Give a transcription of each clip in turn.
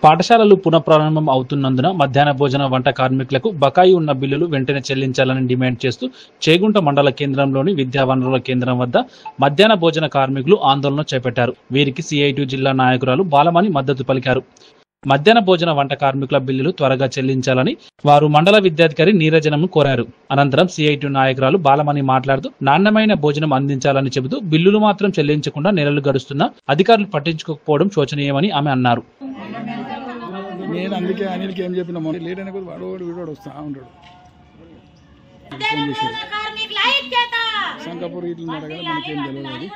పాఠశాలలు పునఃప్రారంభం అవుతున్నందున మధ్యాహ్న భోజన వంట కార్మికులకు బకాయి ఉన్న బిల్లులు వెంటనే చెల్లించాలని డిమాండ్ చేస్తూ చేగుంట మండల కేంద్రంలోని విద్యా వనరుల కేంద్రం వద్ద మధ్యాహ్న భోజన కార్మికులు ఆందోళన చేపట్టారు. వీరికి సిఐటి జిల్లా నాయకురాలు బాలమణి మద్దతు పలికారు. మధ్యాహ్న భోజన వంట కార్మికుల బిల్లులు త్వరగా చెల్లించాలని వారు మండల విద్యాధికారి నీరజనంను కోరారు. అనంతరం సిఐటి నాయకురాలు బాలమణి మాట్లాడుతూ నాణ్యమైన భోజనం అందించాలని చెబుతూ బిల్లులు మాత్రం చెల్లించకుండా నెలలు గడుస్తున్నా అధికారులు పట్టించుకోకపోవడం శోచనీయమని ఆమె అన్నారు. నేను అందుకే అనిల్కి ఏం చెప్పినా లేట్ అయిన కొద్ది వాడు వీడు వస్తా ఉంటాడు. సంకపూర్ ఇట్లా ఉన్నాడు కదా, మనకేం తెలియదు.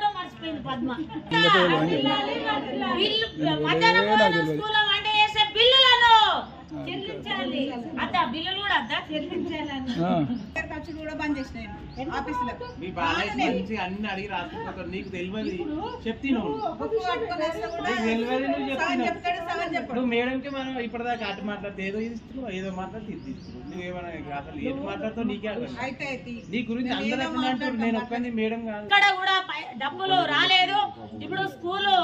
మేడంకి మనం ఇప్పటిదాకా అటు మాట్లాడితే ఏదో ఇస్తున్నావు, ఏదో మాట్లాడితే ఇది ఇస్తున్నావు. నువ్వేమన్నా అసలు ఏది మాట్లాడుతావు నీకే నీ గురించి అందరూ నేను ఒక్కని మేడం కాదు. ఇక్కడ కూడా డబ్బులు రాలేదు. ఇప్పుడు స్కూలు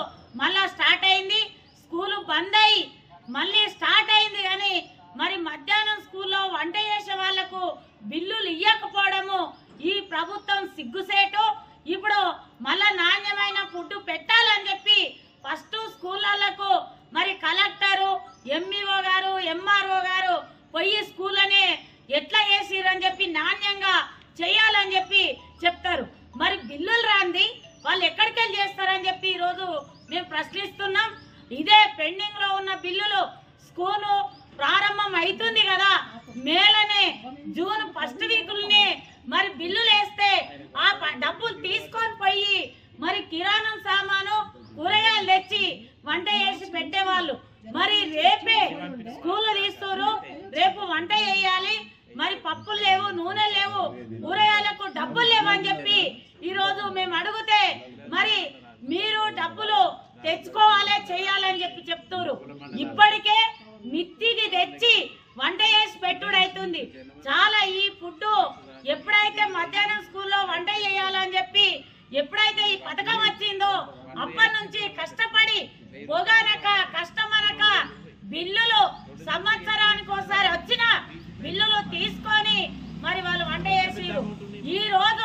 మళ్ళా స్టార్ట్ అయింది, స్కూలు బంద్ అయ్యి మళ్ళీ స్టార్ట్ అయింది. కానీ మరి మధ్యాహ్నం స్కూల్లో వంట చేసే వాళ్లకు బిల్లులు ఇవ్వకపోవడము ఈ ప్రభుత్వం సిగ్గుసేటు. ఇప్పుడు మళ్ళా నాణ్యమైన ఫుడ్ పెట్టాలని చెప్పి ఫస్ట్ స్కూళ్ళకు మరి కలెక్టరు, ఎంఈఓ గారు, ఎంఆర్ఓ గారు పోయి స్కూళ్ళనే ఎట్లా చేసిరని చెప్పి నాణ్యంగా చేయాలని చెప్పి చెప్తారు. మరి బిల్లులు రాంది వాళ్ళు ఎక్కడికి వెళ్ళి చేస్తారని చెప్పి ఈరోజు మేము ప్రశ్నిస్తున్నాం. ఇదే పెండింగ్ లో ఉన్న బిల్లులు స్కూలు ప్రారంభం అవుతుంది కదా, మేలనే జూన్ ఫస్ట్ వీకుల్ని మరి బిల్లులు వేస్తే ఆ డబ్బులు తీసుకొని పోయి మరి కిరాణం సామాను కూరగాయలు తెచ్చి వంట చేసి పెట్టేవాళ్ళు. మరి రేపే స్కూల్ తీస్తారు, రేపు వంట చేయాలి. మరి పప్పులు లేవు, నూనె లేవు, కూరగాయలకు డబ్బులు లేవు అని చెప్పి ఈరోజు మేము అడిగితే మరి మీరు డబ్బులు తెచ్చుకోవాలి చేయాలని చెప్పి చెప్తారు. ఇప్పటికే మిత్తికి తెచ్చి వంట చేసి పెట్టుడైతుంది. చాలా ఈ ఫుడ్ ఎప్పుడైతే మధ్యాహ్నం స్కూల్లో వంట చేయాలని చెప్పి ఎప్పుడైతే ఈ పథకం వచ్చిందో అప్పటి నుంచి కష్టపడి పోగానక కష్టమనక బిల్లులు సంవత్సరానికి ఒకసారి వచ్చిన బిల్లులు తీసుకొని మరి వాళ్ళు వంట చేసి ఈ రోజు